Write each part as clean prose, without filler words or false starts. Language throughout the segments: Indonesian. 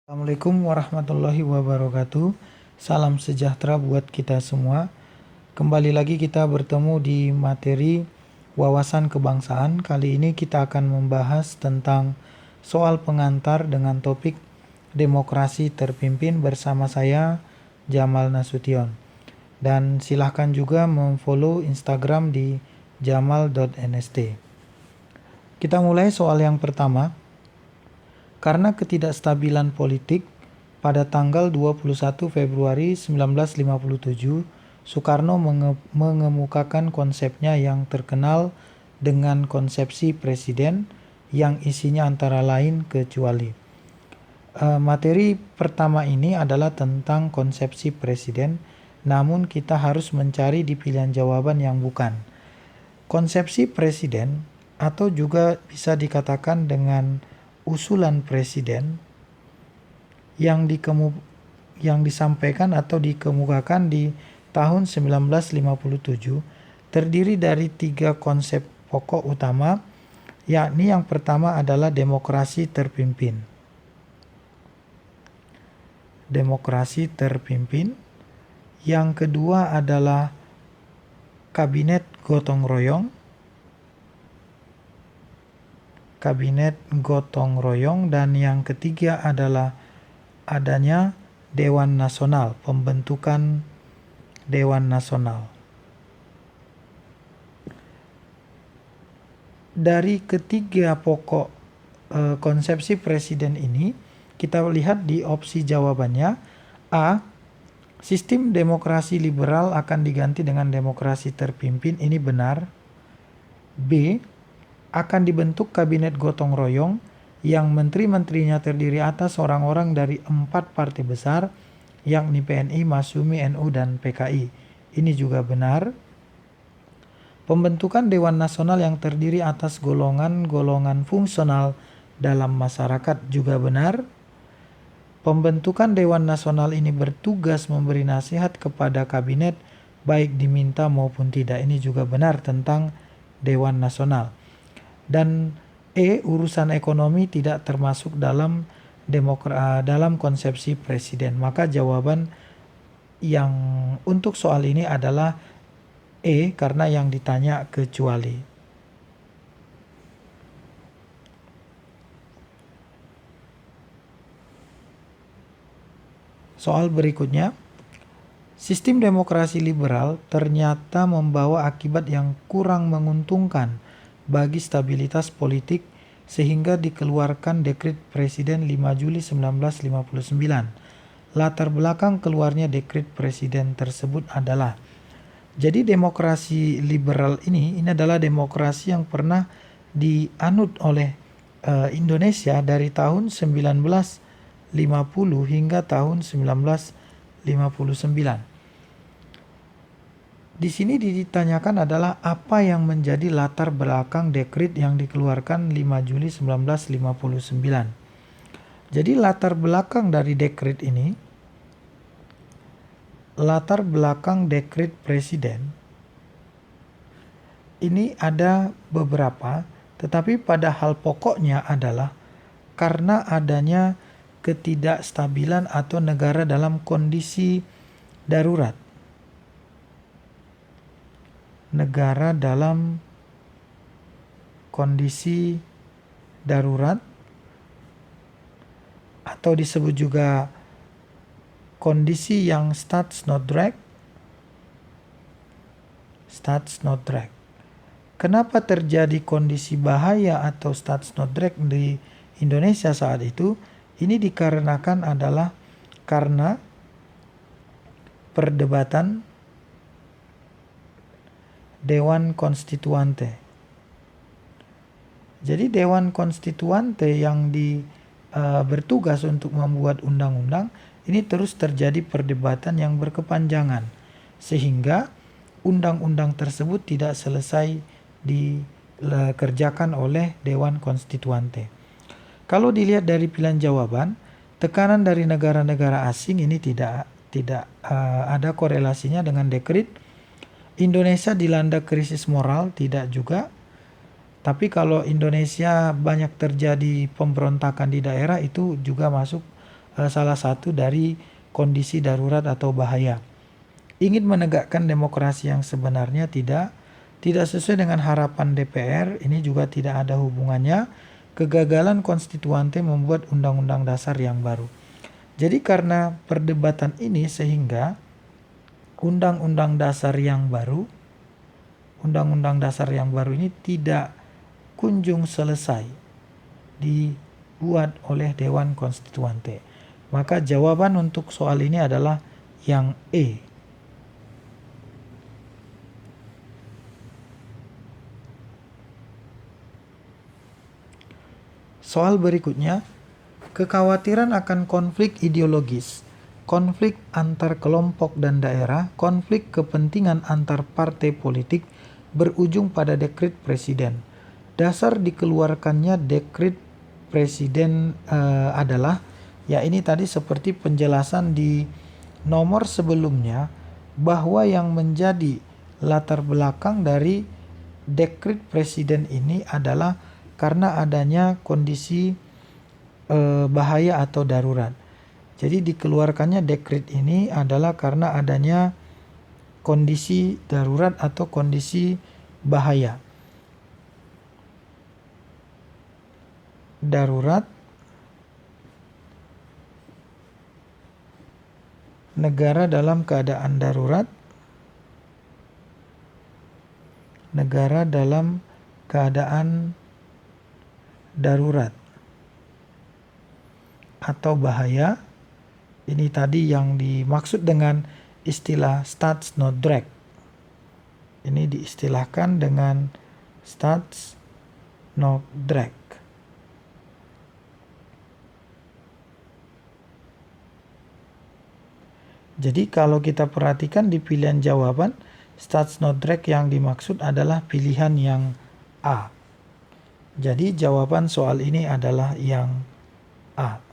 Assalamualaikum warahmatullahi wabarakatuh. Salam sejahtera buat kita semua. Kembali lagi kita bertemu di materi wawasan kebangsaan. Kali ini kita akan membahas tentang soal pengantar dengan topik demokrasi terpimpin bersama saya Jamal Nasution. Dan silahkan juga memfollow Instagram di jamal.nst. Kita mulai soal yang pertama. Karena ketidakstabilan politik, pada tanggal 21 Februari 1957, Soekarno mengemukakan konsepnya yang terkenal dengan konsepsi presiden yang isinya antara lain kecuali. Materi pertama ini adalah tentang konsepsi presiden, namun kita harus mencari di pilihan jawaban yang bukan. Konsepsi presiden atau juga bisa dikatakan dengan usulan presiden yang disampaikan atau dikemukakan di tahun 1957 terdiri dari 3 konsep pokok utama, yakni yang pertama adalah demokrasi terpimpin. Demokrasi terpimpin. Yang kedua adalah kabinet gotong royong. Dan yang ketiga adalah adanya Dewan Nasional, pembentukan Dewan Nasional. Dari ketiga pokok konsepsi presiden ini, kita lihat di opsi jawabannya. A. Sistem demokrasi liberal akan diganti dengan demokrasi terpimpin. Ini benar. B. Akan dibentuk kabinet gotong royong yang menteri-menterinya terdiri atas orang-orang dari 4 partai besar, yakni PNI, Masyumi, NU, dan PKI. Ini juga benar. Pembentukan Dewan Nasional yang terdiri atas golongan-golongan fungsional dalam masyarakat juga benar. Pembentukan Dewan Nasional ini bertugas memberi nasihat kepada kabinet baik diminta maupun tidak. Ini juga benar tentang Dewan Nasional. Dan urusan ekonomi tidak termasuk dalam konsepsi presiden. Maka jawaban yang untuk soal ini adalah karena yang ditanya kecuali. Soal berikutnya, sistem demokrasi liberal ternyata membawa akibat yang kurang menguntungkan bagi stabilitas politik sehingga dikeluarkan Dekret Presiden 5 Juli 1959. Latar belakang keluarnya Dekret Presiden tersebut adalah, jadi demokrasi liberal ini adalah demokrasi yang pernah dianut oleh Indonesia dari tahun 1950 hingga tahun 1959. Di sini ditanyakan adalah apa yang menjadi latar belakang dekret yang dikeluarkan 5 Juli 1959. Jadi latar belakang dari dekret ini, latar belakang dekret presiden ini ada beberapa, tetapi pada hal pokoknya adalah karena adanya ketidakstabilan atau negara dalam kondisi darurat. Negara dalam kondisi darurat atau disebut juga kondisi yang starts not drag. Kenapa terjadi kondisi bahaya atau starts not drag di Indonesia saat itu? Ini dikarenakan adalah karena perdebatan Dewan Konstituante. Jadi Dewan Konstituante yang bertugas untuk membuat undang-undang, ini terus terjadi perdebatan yang berkepanjangan sehingga undang-undang tersebut tidak selesai dikerjakan oleh Dewan Konstituante. Kalau dilihat dari pilihan jawaban, tekanan dari negara-negara asing ini tidak ada korelasinya dengan dekret. Indonesia dilanda krisis moral, tidak juga. Tapi kalau Indonesia banyak terjadi pemberontakan di daerah, itu juga masuk salah satu dari kondisi darurat atau bahaya. Ingin menegakkan demokrasi yang sebenarnya tidak sesuai dengan harapan DPR, ini juga tidak ada hubungannya. Kegagalan konstituante membuat undang-undang dasar yang baru. Jadi karena perdebatan ini sehingga undang-undang dasar yang baru ini tidak kunjung selesai dibuat oleh Dewan Konstituante. Maka jawaban untuk soal ini adalah yang E. Soal berikutnya, kekhawatiran akan konflik ideologis, konflik antar kelompok dan daerah, konflik kepentingan antar partai politik berujung pada dekret presiden. Dasar dikeluarkannya dekret presiden adalah, ya ini tadi seperti penjelasan di nomor sebelumnya, bahwa yang menjadi latar belakang dari dekret presiden ini adalah karena adanya kondisi bahaya atau darurat. Jadi dikeluarkannya dekret ini adalah karena adanya kondisi darurat atau kondisi bahaya. Darurat, negara dalam keadaan darurat, negara dalam keadaan darurat atau bahaya. Ini tadi yang dimaksud dengan istilah Staatsnoodrecht. Ini diistilahkan dengan Staatsnoodrecht. Jadi kalau kita perhatikan di pilihan jawaban, Staatsnoodrecht yang dimaksud adalah pilihan yang A. Jadi jawaban soal ini adalah yang A.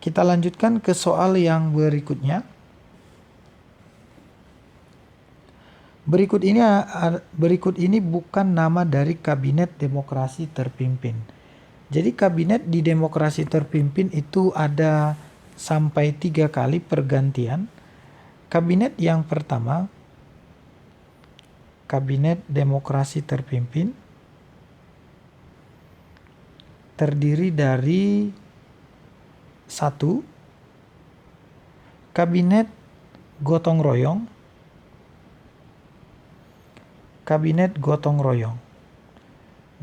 Kita lanjutkan ke soal yang berikutnya. Berikut ini bukan nama dari kabinet demokrasi terpimpin. Jadi kabinet di demokrasi terpimpin itu ada sampai 3 kali pergantian. Kabinet yang pertama, kabinet demokrasi terpimpin, terdiri dari 1. Kabinet gotong royong. Kabinet gotong royong.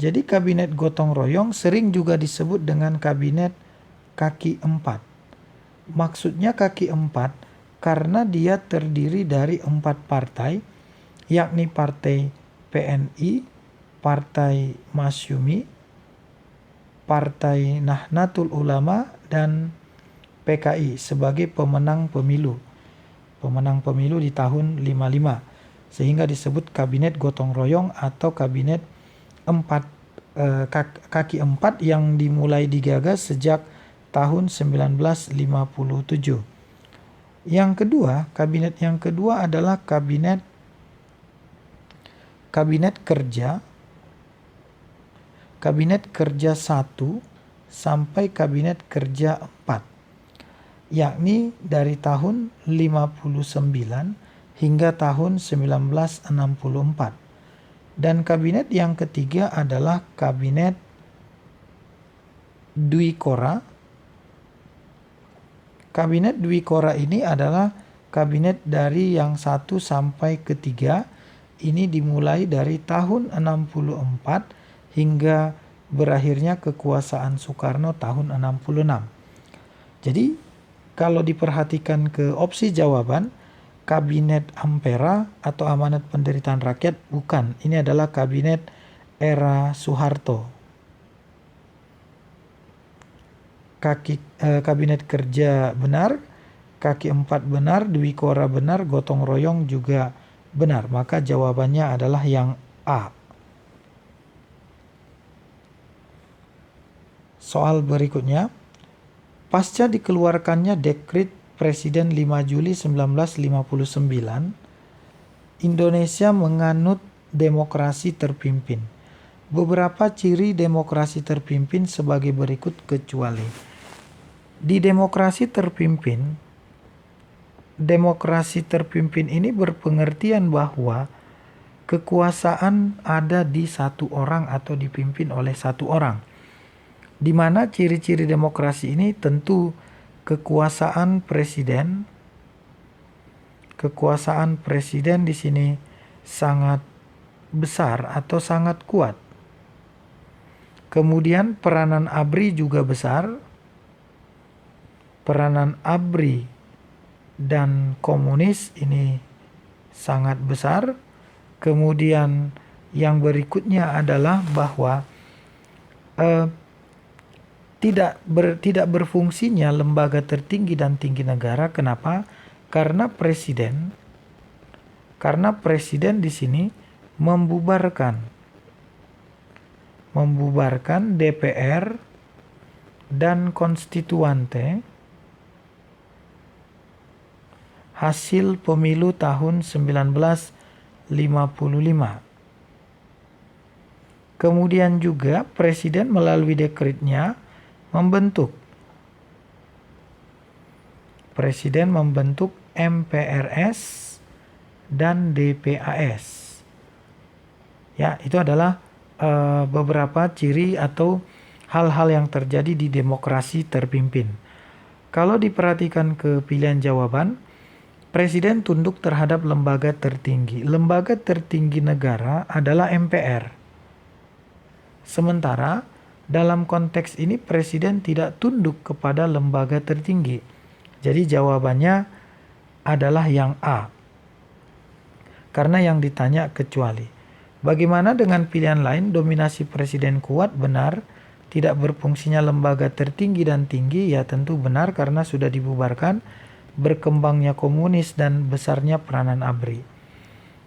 Jadi kabinet gotong royong sering juga disebut dengan kabinet kaki 4. Maksudnya kaki 4 karena dia terdiri dari 4 partai, yakni Partai PNI, Partai Masyumi, Partai Nahdlatul Ulama, dan PKI sebagai pemenang pemilu di tahun 55. Sehingga disebut kabinet gotong royong atau kabinet kaki 4 yang dimulai digagas sejak tahun 1957. Yang kedua, kabinet yang kedua adalah kabinet kerja. Kabinet kerja 1 sampai kabinet kerja 4, yakni dari tahun 59 hingga tahun 1964. Dan kabinet yang ketiga adalah kabinet Dwi Kora. Kabinet Dwi Kora ini adalah kabinet dari yang 1 sampai ketiga. Ini dimulai dari tahun 64 hingga berakhirnya kekuasaan Soekarno tahun 66. Jadi kalau diperhatikan ke opsi jawaban, kabinet Ampera atau Amanat Penderitaan Rakyat bukan. Ini adalah kabinet era Soeharto. Kabinet kerja benar, kaki 4 benar, Dwi Kora benar, gotong royong juga benar. Maka jawabannya adalah yang A. Soal berikutnya, pasca dikeluarkannya dekret Presiden 5 Juli 1959, Indonesia menganut demokrasi terpimpin. Beberapa ciri demokrasi terpimpin sebagai berikut kecuali. Di demokrasi terpimpin ini berpengertian bahwa kekuasaan ada di satu orang atau dipimpin oleh satu orang. Di mana ciri-ciri demokrasi ini tentu kekuasaan presiden di sini sangat besar atau sangat kuat. Kemudian peranan ABRI juga besar. Peranan ABRI dan komunis ini sangat besar. Kemudian yang berikutnya adalah bahwa tidak berfungsinya lembaga tertinggi dan tinggi negara. Kenapa? Karena presiden di sini membubarkan DPR dan konstituante hasil pemilu tahun 1955. Kemudian juga presiden melalui dekretnya membentuk MPRS dan DPAS. Ya, itu adalah beberapa ciri atau hal-hal yang terjadi di demokrasi terpimpin. Kalau diperhatikan ke pilihan jawaban, presiden tunduk terhadap lembaga tertinggi. Lembaga tertinggi negara adalah MPR. Sementara dalam konteks ini presiden tidak tunduk kepada lembaga tertinggi. Jadi jawabannya adalah yang A. Karena yang ditanya kecuali. Bagaimana dengan pilihan lain? Dominasi presiden kuat, benar. Tidak berfungsinya lembaga tertinggi dan tinggi, ya tentu benar karena sudah dibubarkan. Berkembangnya komunis dan besarnya peranan ABRI.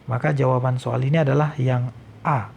Maka jawaban soal ini adalah yang A.